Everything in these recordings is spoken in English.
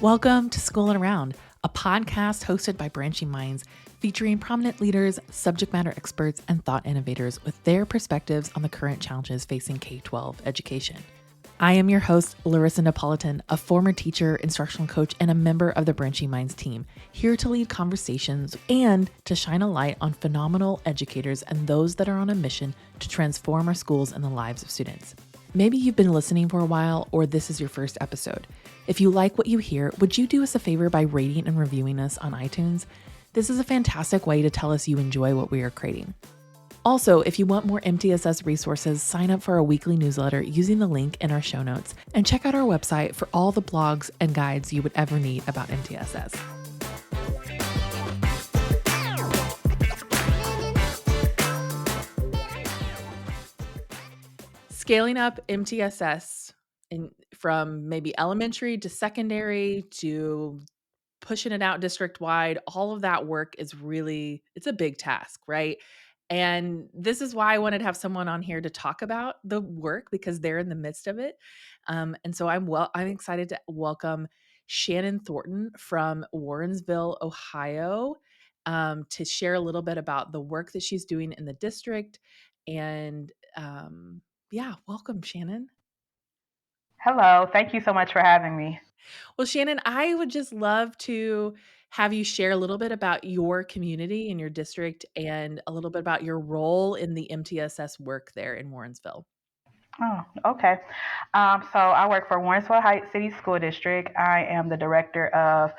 Welcome to School and Around, a podcast hosted by Branching Minds, featuring prominent leaders, subject matter experts, and thought innovators with their perspectives on the current challenges facing K-12 education. I am your host, Larissa Napolitan, a former teacher, instructional coach, and a member of the Branching Minds team, here to lead conversations and to shine a light on phenomenal educators and those that are on a mission to transform our schools and the lives of students. Maybe you've been listening for a while, or this is your first episode. If you like what you hear, would you do us a favor by rating and reviewing us on iTunes? This is a fantastic way to tell us you enjoy what we are creating. Also, if you want more MTSS resources, sign up for our weekly newsletter using the link in our show notes, and check out our website for all the blogs and guides you would ever need about MTSS. Scaling up MTSS from maybe elementary to secondary to pushing it out district-wide, all of that work is it's a big task, right? And this is why I wanted to have someone on here to talk about the work because they're in the midst of it. And so I'm excited to welcome Shannon Thornton from Warrensville, Ohio, to share a little bit about the work that she's doing in the district. And welcome, Shannon. Hello, thank you so much for having me. Well, Shannon, I would just love to have you share a little bit about your community and your district and a little bit about your role in the MTSS work there in Warrensville. Oh, okay. So I work for Warrensville Heights City School District. I am the director of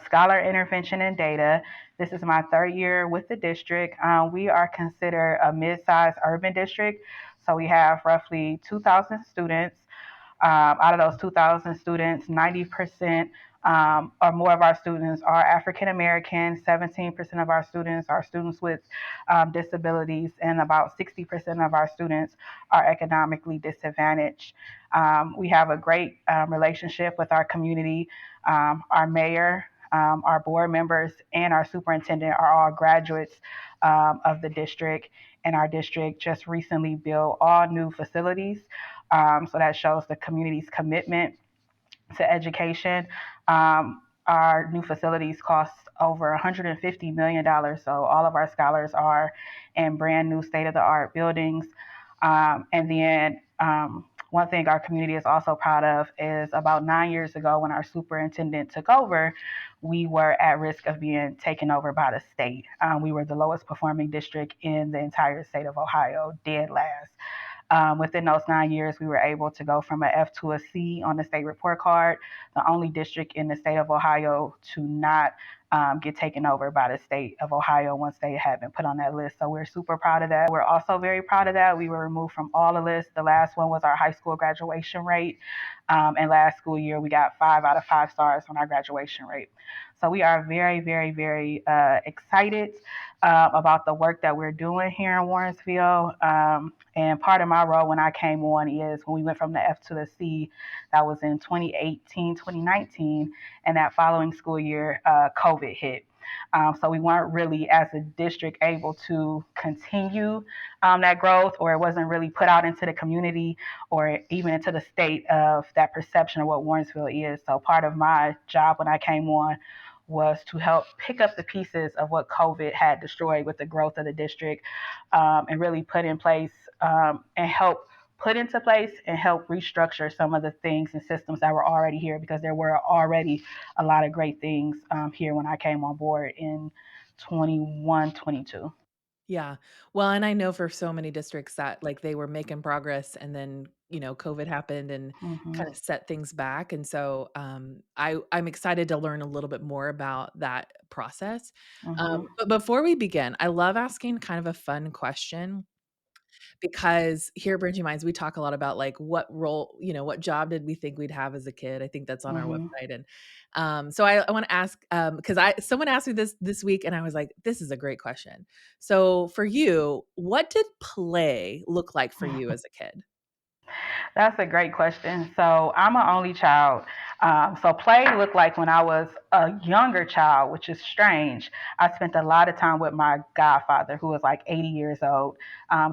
Scholar Intervention and Data. This is my third year with the district. We are considered a mid-sized urban district. So we have roughly 2,000 students. Out of those 2,000 students, 90% or more of our students are African American, 17% of our students are students with disabilities, and about 60% of our students are economically disadvantaged. We have a great relationship with our community. Our mayor, our board members, and our superintendent are all graduates of the district, and our district just recently built all new facilities. So that shows the community's commitment to education. Our new facilities cost over $150 million. So all of our scholars are in brand new state of the art buildings. One thing our community is also proud of is about 9 years ago when our superintendent took over, we were at risk of being taken over by the state. We were the lowest performing district in the entire state of Ohio, dead last. Within those 9 years, we were able to go from an F to a C on the state report card, the only district in the state of Ohio to not get taken over by the state of Ohio once they had been put on that list. So we're super proud of that. We're also very proud of that. We were removed from all the lists. The last one was our high school graduation rate. And last school year, we got 5 out of 5 stars on our graduation rate. So we are very, very, very excited about the work that we're doing here in Warrensville. And part of my role when I came on is when we went from the F to the C, that was in 2018, 2019. And that following school year, COVID hit. So we weren't really, as a district, able to continue that growth, or it wasn't really put out into the community or even into the state of that perception of what Warrensville is. So part of my job when I came on was to help pick up the pieces of what COVID had destroyed with the growth of the district, and really put in place and help put into place and help restructure some of the things and systems that were already here, because there were already a lot of great things here when I came on board in 21, 22. Yeah. Well, and I know for so many districts that like they were making progress and then, COVID happened and Mm-hmm. kind of set things back. And so I'm excited to learn a little bit more about that process. Mm-hmm. But before we begin, I love asking kind of a fun question because here at Branching Minds, we talk a lot about like what role, what job did we think we'd have as a kid? I think that's on our Mm-hmm. website. And so I want to ask, because someone asked me this week and I was like, this is a great question. So for you, what did play look like for you as a kid? That's a great question. So I'm an only child. So play looked like when I was a younger child, which is strange. I spent a lot of time with my godfather, who was like 80 years old.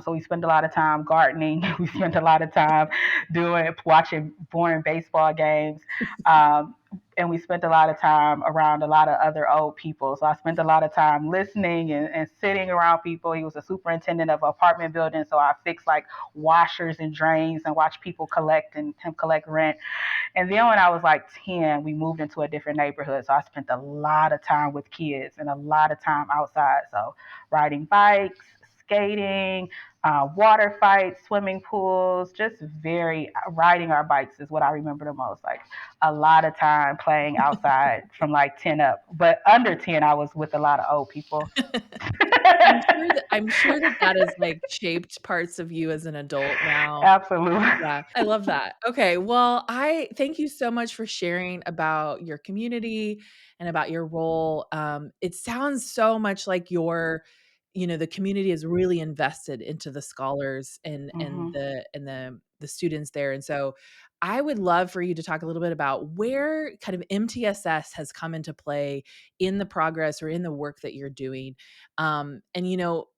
So we spent a lot of time gardening. We spent a lot of time watching boring baseball games. Um, and we spent a lot of time around a lot of other old people. So I spent a lot of time listening and sitting around people. He was a superintendent of an apartment building, so I fixed like washers and drains and watched people collect and him collect rent. And then when I was like 10, we moved into a different neighborhood. So I spent a lot of time with kids and a lot of time outside. So riding bikes, skating, water fights, swimming pools, just very riding our bikes is what I remember the most. Like a lot of time playing outside from like 10 up. But under 10, I was with a lot of old people. I'm sure that that has, like, shaped parts of you as an adult now. Absolutely. Yeah, I love that. Okay, well, I thank you so much for sharing about your community and about your role. It sounds so much like the community is really invested into the scholars and Hmm. the students there, and so I would love for you to talk a little bit about where kind of MTSS has come into play in the progress or in the work that you're doing. And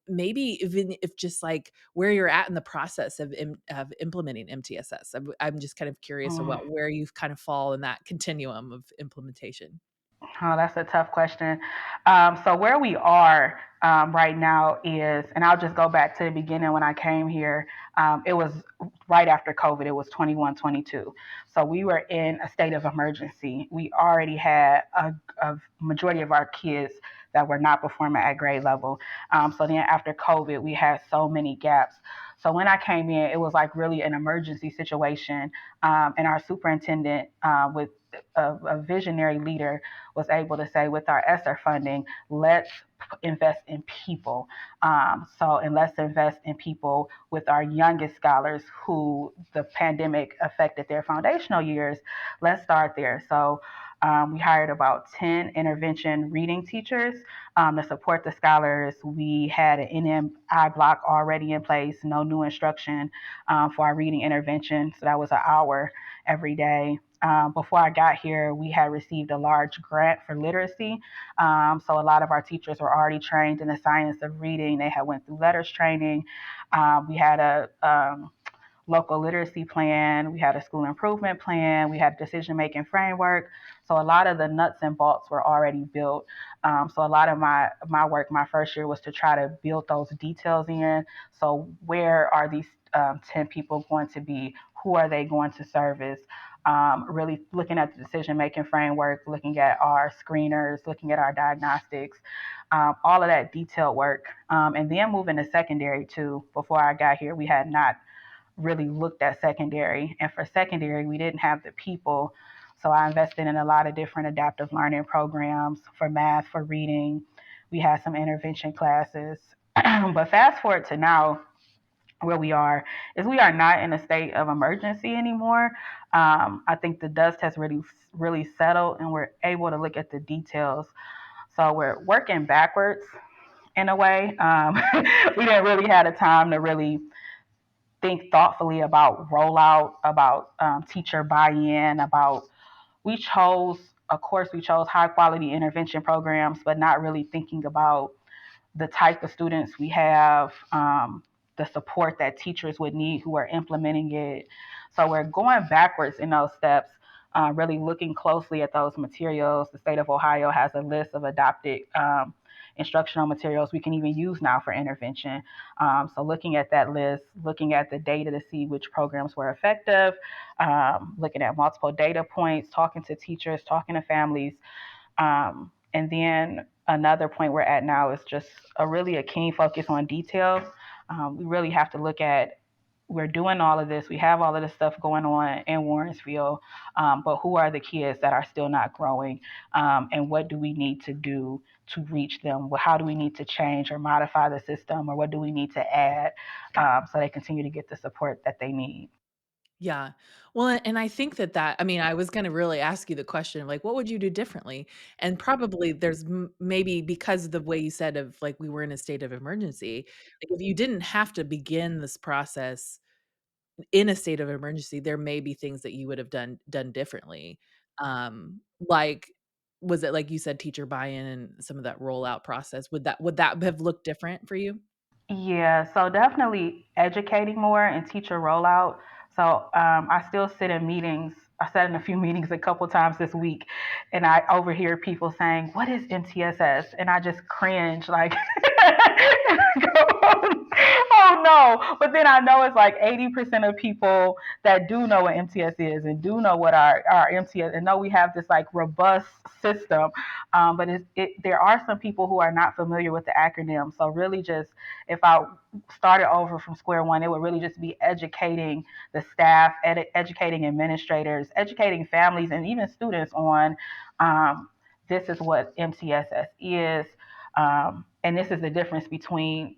maybe even if just like where you're at in the process of implementing MTSS. I'm just kind of curious Mm. about where you've kind of fall in that continuum of implementation. Oh, that's a tough question. So where we are right now is, and I'll just go back to the beginning when I came here. It was right after COVID. It was 21, 22. So we were in a state of emergency. We already had a majority of our kids that were not performing at grade level. So then after COVID, we had so many gaps. So when I came in, it was like really an emergency situation. And our superintendent, with a visionary leader, was able to say, with our ESSER funding, let's invest in people. And let's invest in people with our youngest scholars who the pandemic affected their foundational years. Let's start there. So we hired about 10 intervention reading teachers to support the scholars. We had an NMI block already in place, no new instruction for our reading intervention. So that was an hour every day. Before I got here, we had received a large grant for literacy. So a lot of our teachers were already trained in the science of reading. They had went through letters training. We had a local literacy plan, we had a school improvement plan, we had a decision making framework. So a lot of the nuts and bolts were already built. So a lot of my work my first year was to try to build those details in. So where are these 10 people going to be? Who are they going to service? Really looking at the decision making framework, looking at our screeners, looking at our diagnostics, all of that detailed work. And then moving to secondary too. Before I got here, we had not really looked at secondary. And for secondary, we didn't have the people. So I invested in a lot of different adaptive learning programs for math, for reading. We had some intervention classes. But fast forward to now, where we are is we are not in a state of emergency anymore. I think the dust has really settled, and we're able to look at the details. So we're working backwards in a way. We didn't really have the time to really think thoughtfully about rollout, about teacher buy-in, about of course, we chose high quality intervention programs, but not really thinking about the type of students we have, the support that teachers would need who are implementing it. So we're going backwards in those steps, really looking closely at those materials. The state of Ohio has a list of adopted instructional materials we can even use now for intervention. So looking at that list, looking at the data to see which programs were effective, looking at multiple data points, talking to teachers, talking to families, and then another point we're at now is just a keen focus on details. We really have to look at, we're doing all of this, we have all of this stuff going on in Warrensville, but who are the kids that are still not growing, and what do we need to do to reach them? How do we need to change or modify the system, or what do we need to add so they continue to get the support that they need? Yeah. Well, and I think I mean, I was gonna really ask you the question of, like, what would you do differently? And probably there's maybe because of the way you said of, like, we were in a state of emergency, like, if you didn't have to begin this process in a state of emergency, there may be things that you would have done differently. Like, was it like you said, teacher buy-in and some of that rollout process? Would that have looked different for you? Yeah, so definitely educating more and teacher rollout. So I still sit in meetings I sat in a few meetings a couple times this week, and I overhear people saying, "What is MTSS?" And I just cringe, like, "Oh no!" But then I know it's like 80% of people that do know what MTS is and do know what our MTS, and know we have this like robust system. But there are some people who are not familiar with the acronym. So really, just if I started over from square one, it would really just be educating the staff, educating administrators, educating families, and even students on this is what MTSS is, and this is the difference between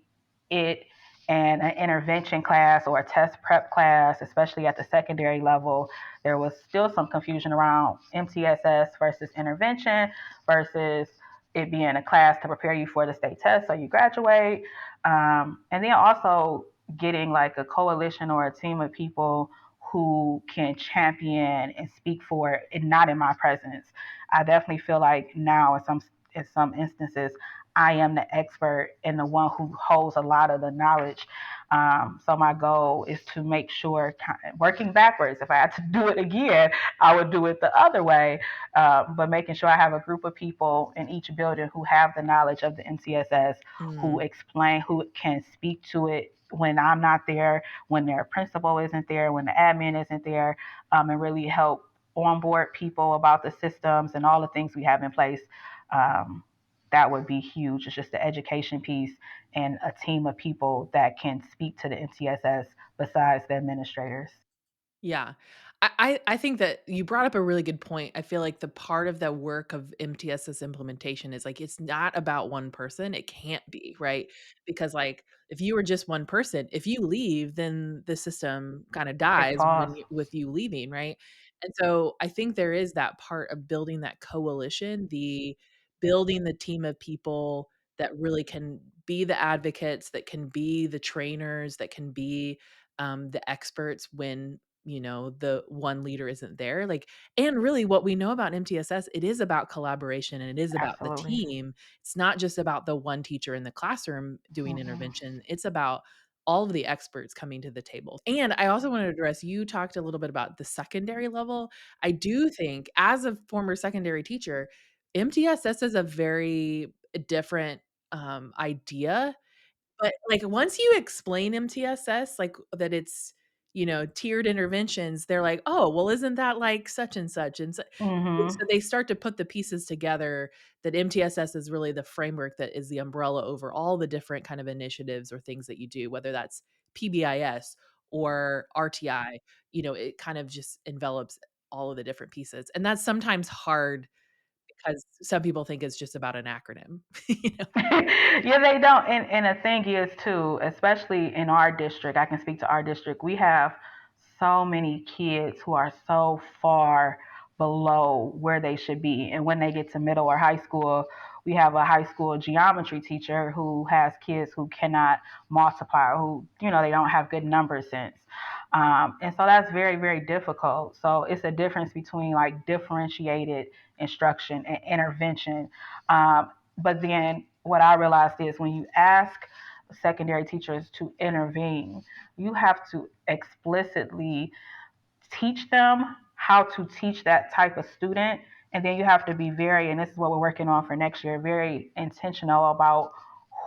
it and an intervention class or a test prep class, especially at the secondary level. There was still some confusion around MTSS versus intervention versus it being a class to prepare you for the state test so you graduate. And then also getting like a coalition or a team of people who can champion and speak for it and not in my presence. I definitely feel like now in some instances I am the expert and the one who holds a lot of the knowledge. So my goal is to make sure, working backwards, if I had to do it again, I would do it the other way. But making sure I have a group of people in each building who have the knowledge of the MTSS, who Mm. explain, who can speak to it when I'm not there, when their principal isn't there, when the admin isn't there, and really help onboard people about the systems and all the things we have in place. Um, that would be huge. It's just the education piece and a team of people that can speak to the MTSS besides the administrators. Yeah. I think that you brought up a really good point. I feel like the part of the work of MTSS implementation is like it's not about one person. It can't be, right? Because like if you were just one person, if you leave, then the system kind of It dies falls. with you leaving, right? And so I think there is that part of building that coalition, the building the team of people that really can be the advocates, that can be the trainers, that can be the experts when the one leader isn't there, like, and really what we know about MTSS, it is about collaboration and it is about the Absolutely. team. It's not just about the one teacher in the classroom doing Mhm. intervention. It's about all of the experts coming to the table. And I also want to address, you talked a little bit about the secondary level. I do think as a former secondary teacher, MTSS is a very different idea, but, like, once you explain MTSS, like, that it's, tiered interventions, they're like, "Oh, well, isn't that like such and such and and Mhm. so they start to put the pieces together that MTSS is really the framework that is the umbrella over all the different kind of initiatives or things that you do, whether that's PBIS or RTI, it kind of just envelops all of the different pieces, and that's sometimes hard because some people think it's just about an acronym, you know? Yeah, they don't. And the thing is, too, especially in our district, I can speak to our district, we have so many kids who are so far below where they should be. And when they get to middle or high school, we have a high school geometry teacher who has kids who cannot multiply, who, they don't have good number sense. And so that's very, very difficult. So it's a difference between like differentiated instruction and intervention. But then what I realized is when you ask secondary teachers to intervene, you have to explicitly teach them how to teach that type of student. And then you have to be very, and this is what we're working on for next year, very intentional about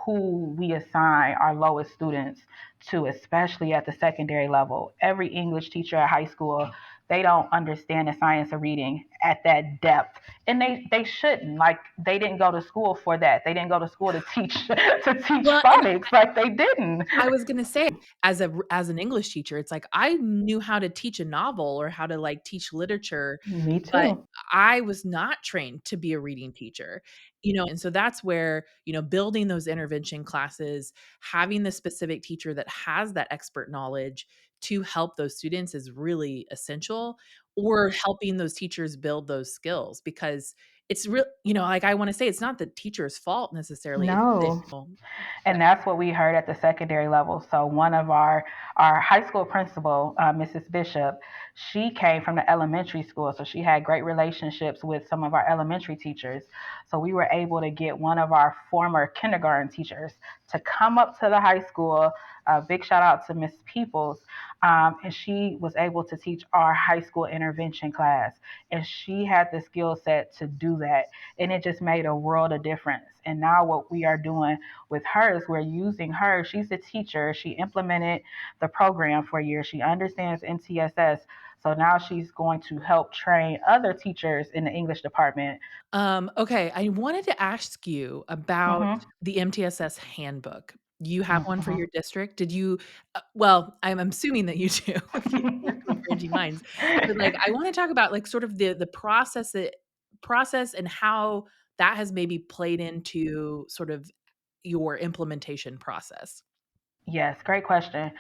who we assign our lowest students to, especially at the secondary level. Every English teacher at high school, they don't understand the science of reading at that depth. And they shouldn't. Like they didn't go to school for that. They didn't go to school to teach to teach Well, and phonics. Like they didn't. I was gonna say, as an English teacher, it's like I knew how to teach a novel or how to, like, teach literature, Me but too. I was not trained to be a reading teacher, and so that's where, building those intervention classes, having the specific teacher that has that expert knowledge to help those students is really essential, or helping those teachers build those skills because it's real like, I wanna say it's not the teacher's fault necessarily, it's the No. that. And that's what we heard at the secondary level. So one of our high school principal, Mrs. Bishop, she came from the elementary school, so she had great relationships with some of our elementary teachers. So we were able to get one of our former kindergarten teachers to come up to the high school. Big shout out to Miss Peoples. And she was able to teach our high school intervention class. And she had the skill set to do that. And it just made a world of difference. And now, what we are doing with her is we're using her. She's a teacher. She implemented the program for years. She understands MTSS. So now she's going to help train other teachers in the English department. Okay, I wanted to ask you about Hmm. the MTSS handbook. You have one for Hmm. your district? Did you well, I'm assuming that you do if you work with Branching Minds, but, like, I wanna talk about, like, sort of the process and how that has maybe played into sort of your implementation process. Yes, great question.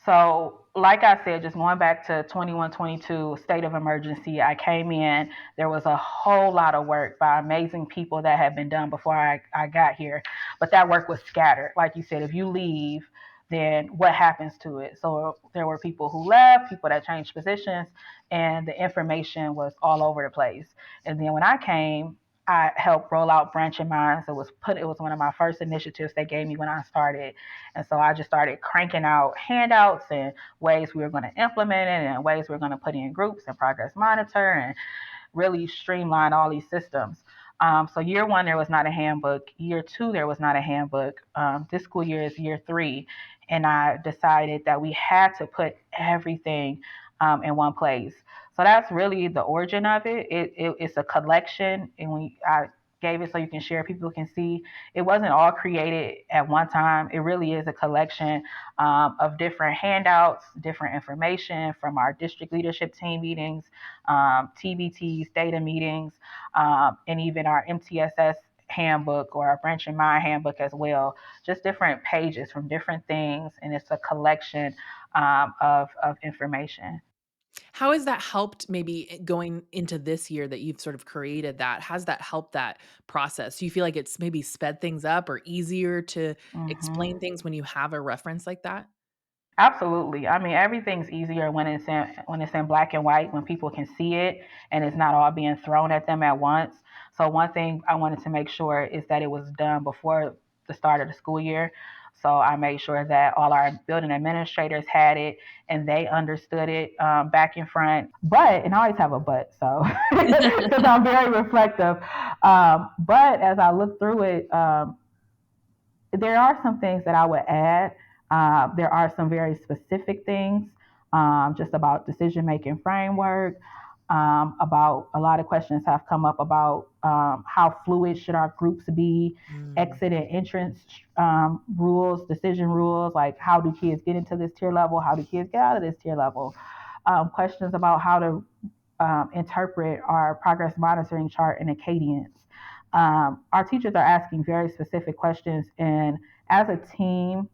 So, like I said, just going back to 21, 22, state of emergency, I came in. There was a whole lot of work by amazing people that had been done before I got here. But that work was scattered. Like you said, if you leave, then what happens to it? So, there were people who left, people that changed positions, and the information was all over the place. And then when I came, I helped roll out Branching Minds. It was one of my first initiatives they gave me when I started, and so I just started cranking out handouts and ways we were going to implement it and ways we are going to put in groups and progress monitor and really streamline all these systems. So year one, there was not a handbook. Year two, there was not a handbook. This school year is year three. And I decided that we had to put everything in one place. So that's really the origin of it. It's a collection. And I gave it so you can share, people can see. It wasn't all created at one time. It really is a collection of different handouts, different information from our district leadership team meetings, TBTs, data meetings, and even our MTSS handbook or our Branch and Mind handbook as well. Just different pages from different things, and it's a collection of information. How has that helped maybe going into this year that you've sort of created that? Has that helped that process? Do you feel like it's maybe sped things up or easier to Hmm. explain things when you have a reference like that? Absolutely. I mean, everything's easier when it's in black and white, when people can see it and it's not all being thrown at them at once. So one thing I wanted to make sure is that it was done before the start of the school year. So I made sure that all our building administrators had it and they understood it back and front. But, and I always have a but, so because I'm very reflective. But as I look through it, there are some things that I would add. There are some very specific things, just about decision making framework. About a lot of questions have come up about how fluid should our groups be, Mm. exit and entrance rules, decision rules, like how do kids get into this tier level, how do kids get out of this tier level. Questions about how to interpret our progress monitoring chart and a cadence. Our teachers are asking very specific questions, and as a team,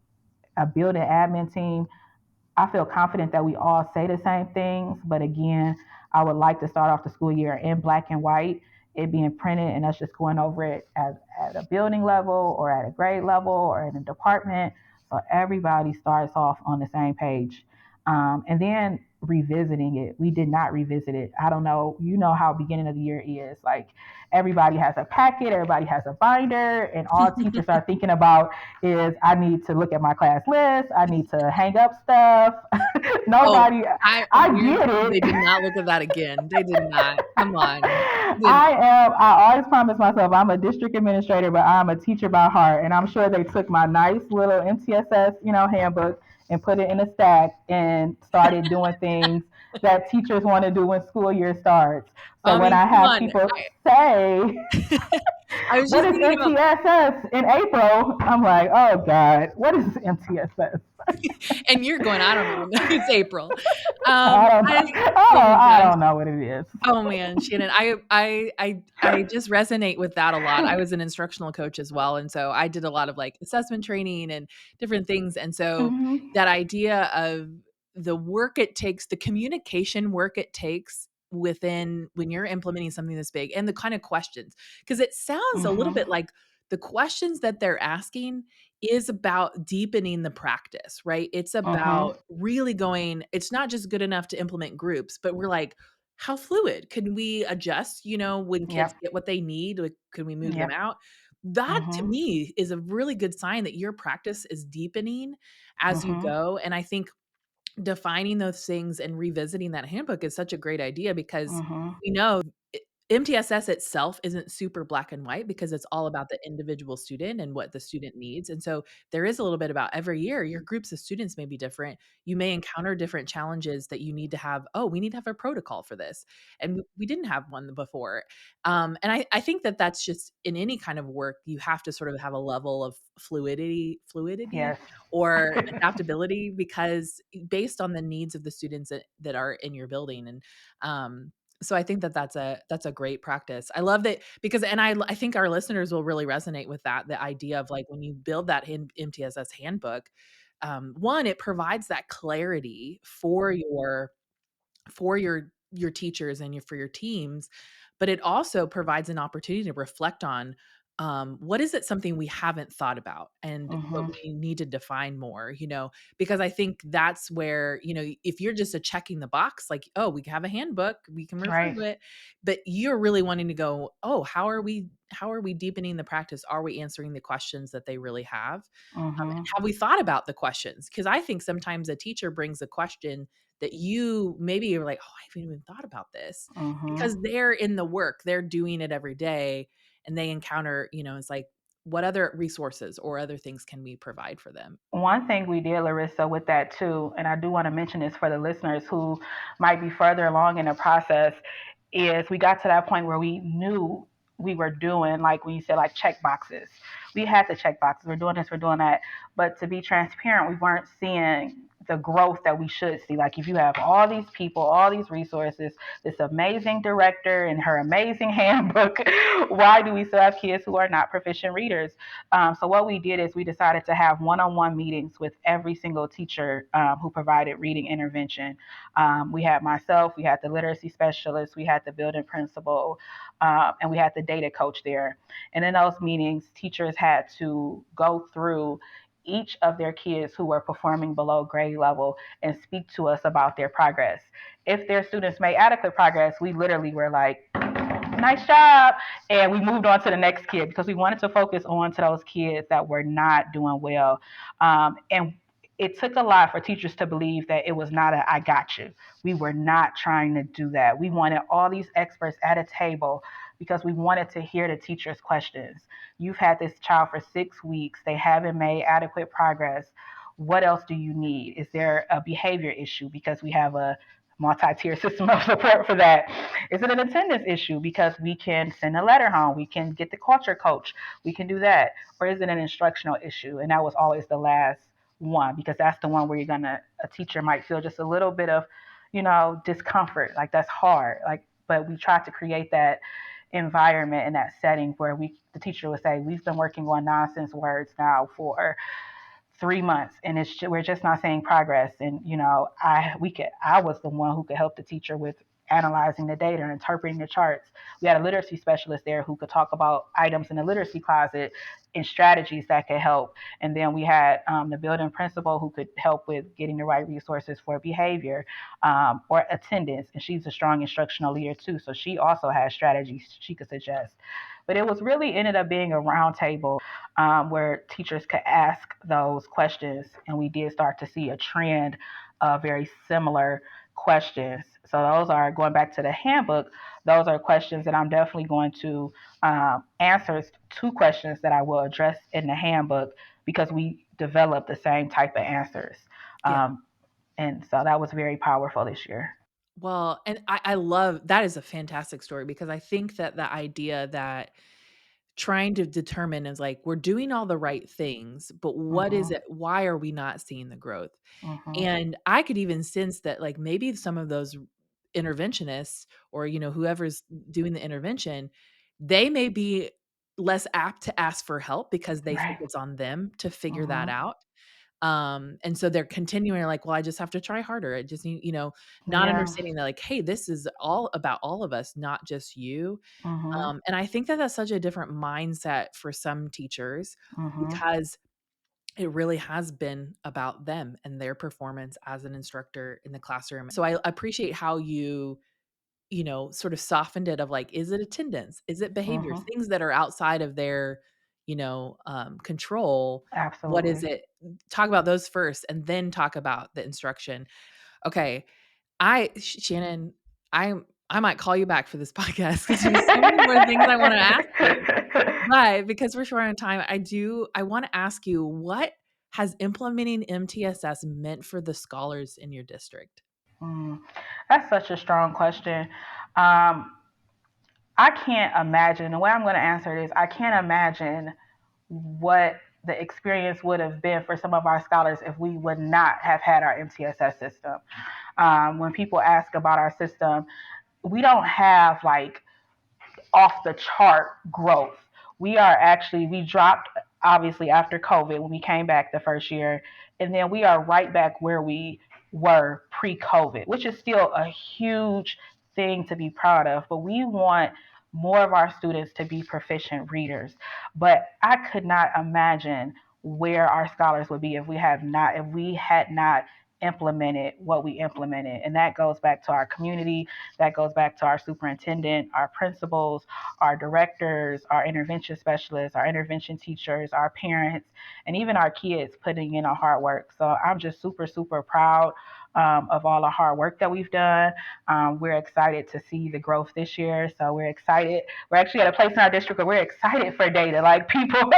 a building admin team, I feel confident that we all say the same things. But again, I would like to start off the school year in black and white, it being printed, and us just going over it at a building level or at a grade level or in a department. So everybody starts off on the same page. And then revisiting it. We did not revisit it. I don't know. You know how beginning of the year is. Like everybody has a packet, everybody has a binder, and all teachers are thinking about is I need to look at my class list. I need to hang up stuff. Oh, Nobody, I I weird get it. they did not look at that again. They did not. Come on. Did I always promise myself I'm a district administrator, but I'm a teacher by heart. And I'm sure they took my nice little MTSS, handbook and put it in a stack and started doing things that teachers want to do when school year starts. So I when mean, I come have on. people say, I was what just is thinking about MTSS in April? I'm like, oh God, what is MTSS? and you're going, "I don't even know." It's April. I don't know. I Oh, oh my I gosh. don't know what it is. Oh man, Shannon, I just resonate with that a lot. I was an instructional coach as well, and so I did a lot of, like, assessment training and different things, and so Hmm. that idea of the work it takes, the communication work it takes within when you're implementing something this big and the kind of questions, because it sounds a little Hmm. bit like the questions that they're asking is about deepening the practice, right? It's Hmm. about really going it's not just good enough to implement groups, but we're like, how fluid can we adjust, when kids Yep. get what they need? Like, can we move them Yep. out? That to Mhm. me is a really good sign that your practice is deepening as you Mhm. go, and I think defining those things and revisiting that handbook is such a great idea because Mhm. we know I MTSS itself isn't super black and white because it's all about the individual student and what the student needs, and so there is a little bit about every year, your groups of students may be different. You may encounter different challenges that you need to have, "Oh, we need to have a protocol for this," and we didn't have one before. And I think that that's just in any kind of work, you have to sort of have a level of fluidity Yes. or adaptability because based on the needs of the students that are in your building, and, so I think that that's a great practice. I love that because and I think our listeners will really resonate with that, the idea of, like, when you build that MTSS handbook, 1, it provides that clarity for your teachers and for your teams, but it also provides an opportunity to reflect on, what is it something we haven't thought about and but Mhm. we need to define more, because I think that's where, if you're just a checking the box, like, oh, we have a handbook, we can refer Right. to it, but you're really wanting to go, oh, how are we deepening the practice? Are we answering the questions that they really have? Mhm. Have we thought about the questions? Because I think sometimes a teacher brings a question that you maybe you're like, "Oh, I haven't even thought about this," because Mhm. they're in the work, they're doing it every day, and they encounter, it's like, what other resources or other things can we provide for them? One thing we did, Larissa, with that too, and I do want to mention this for the listeners who might be further along in the process, is we got to that point where we knew we were doing, like when you said, like check boxes. We had to check boxes. We're doing this, we're doing that. But to be transparent, we weren't seeing the growth that we should see. Like if you have all these people, all these resources, this amazing director and her amazing handbook, why do we still have kids who are not proficient readers? So what we did is we decided to have one-on-one meetings with every single teacher who provided reading intervention. We had myself, we had the literacy specialist, we had the building principal, and we had the data coach there. And in those meetings, teachers had to go through each of their kids who were performing below grade level and speak to us about their progress. If their students made adequate progress, we literally were like, nice job. And we moved on to the next kid because we wanted to focus on to those kids that were not doing well. And it took a lot for teachers to believe that it was not a I got you. We were not trying to do that. We wanted all these experts at a table because we wanted to hear the teachers' questions. You've had this child for 6 weeks, they haven't made adequate progress. What else do you need? Is there a behavior issue? Because we have a multi-tier system of support for that. Is it an attendance issue? Because we can send a letter home, we can get the culture coach, we can do that. Or is it an instructional issue? And that was always the last one because that's the one where a teacher might feel just a little bit of, discomfort. Like that's hard. Like, but we try to create that environment and that setting where the teacher would say, we've been working on nonsense words now for 3 months and we're just not seeing progress. And I was the one who could help the teacher with analyzing the data and interpreting the charts. We had a literacy specialist there who could talk about items in the literacy closet and strategies that could help. And then we had the building principal who could help with getting the right resources for behavior or attendance. And she's a strong instructional leader too, so she also has strategies she could suggest. But it was really ended up being a roundtable where teachers could ask those questions, and we did start to see a trend of very similar questions. So those are going back to the handbook. Those are questions that I'm definitely going to answers two questions that I will address in the handbook because we developed the same type of answers. Yeah. Um, and so that was very powerful this year. Well, and I love that is a fantastic story because I think that the idea that trying to determine is like, we're doing all the right things, but what is Mhm. it? Why are we not seeing the growth? Mhm. And I could even sense that, like, maybe some of those interventionists or, whoever's doing the intervention, they may be less apt to ask for help because they think Right. it's on them to figure that Mhm. out. And so they're continuing like, well, I just have to try harder. I just need, not Yeah. understanding that like, hey, this is all about all of us, not just you. Mhm. And I think that that's such a different mindset for some teachers Mhm. because it really has been about them and their performance as an instructor in the classroom. So I appreciate how you sort of softened it of like, is it attendance? Is it behavior? Mhm. Things that are outside of their, control. What is Absolutely. it? Talk about those first and then talk about the instruction. Okay. Shannon, I might call you back for this podcast because there's so many more things I want to ask you. But because we're short on time, I want to ask you, what has implementing MTSS meant for the scholars in your district? Mm, that's such a strong question. Um, I can't imagine, the way I'm going to answer it is I can't imagine what the experience would have been for some of our scholars if we would not have had our MTSS system. When people ask about our system, we don't have like off the chart growth. We dropped obviously after COVID when we came back the first year, and then we are right back where we were pre COVID, which is still a huge thing to be proud of. But we want more of our students to be proficient readers. But I could not imagine where our scholars would be if we had not implemented what we implemented. And that goes back to our community, that goes back to our superintendent, our principals, our directors, our intervention specialists, our intervention teachers, our parents, and even our kids putting in a hard work. So I'm just super, super proud of all the hard work that we've done. We're excited to see the growth this year. So we're excited. We're actually at a place in our district where we're excited for data. Like people,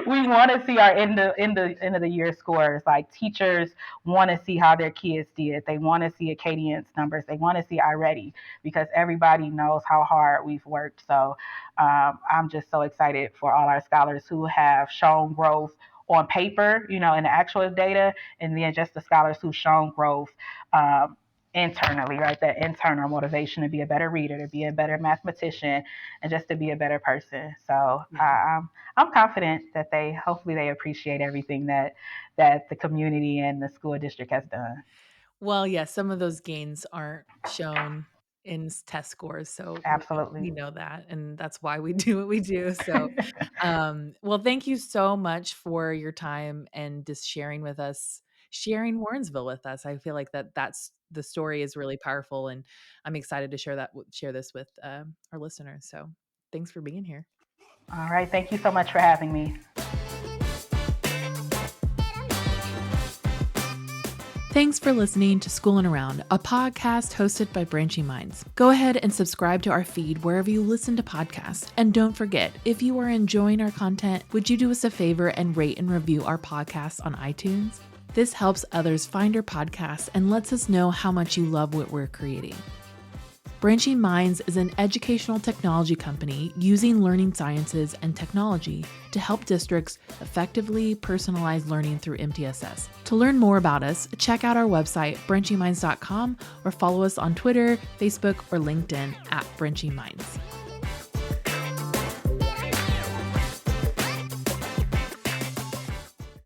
we want to see our end of the year scores. Like teachers want to see how their kids did. They want to see Acadience numbers. They want to see iReady because everybody knows how hard we've worked. So I'm just so excited for all our scholars who have shown growth on paper, in the actual data, and then just the scholars who've shown growth internally, right? That internal motivation to be a better reader, to be a better mathematician, and just to be a better person. So I'm confident that hopefully they appreciate everything that the community and the school district has done. Well, yeah, some of those gains aren't shown in test scores, so Absolutely. we know that, and that's why we do what we do. So, well, thank you so much for your time and just sharing Warrensville with us. I feel like that's the story is really powerful, and I'm excited to share this with our listeners. So, thanks for being here. All right. Thank you so much for having me. Thanks for listening to Schoolin' Around, a podcast hosted by Branching Minds. Go ahead and subscribe to our feed wherever you listen to podcasts. And don't forget, if you are enjoying our content, would you do us a favor and rate and review our podcast on iTunes? This helps others find our podcast and lets us know how much you love what we're creating. Branching Minds is an educational technology company using learning sciences and technology to help districts effectively personalize learning through MTSS. To learn more about us, check out our website, branchingminds.com, or follow us on Twitter, Facebook, or LinkedIn at Branching Minds.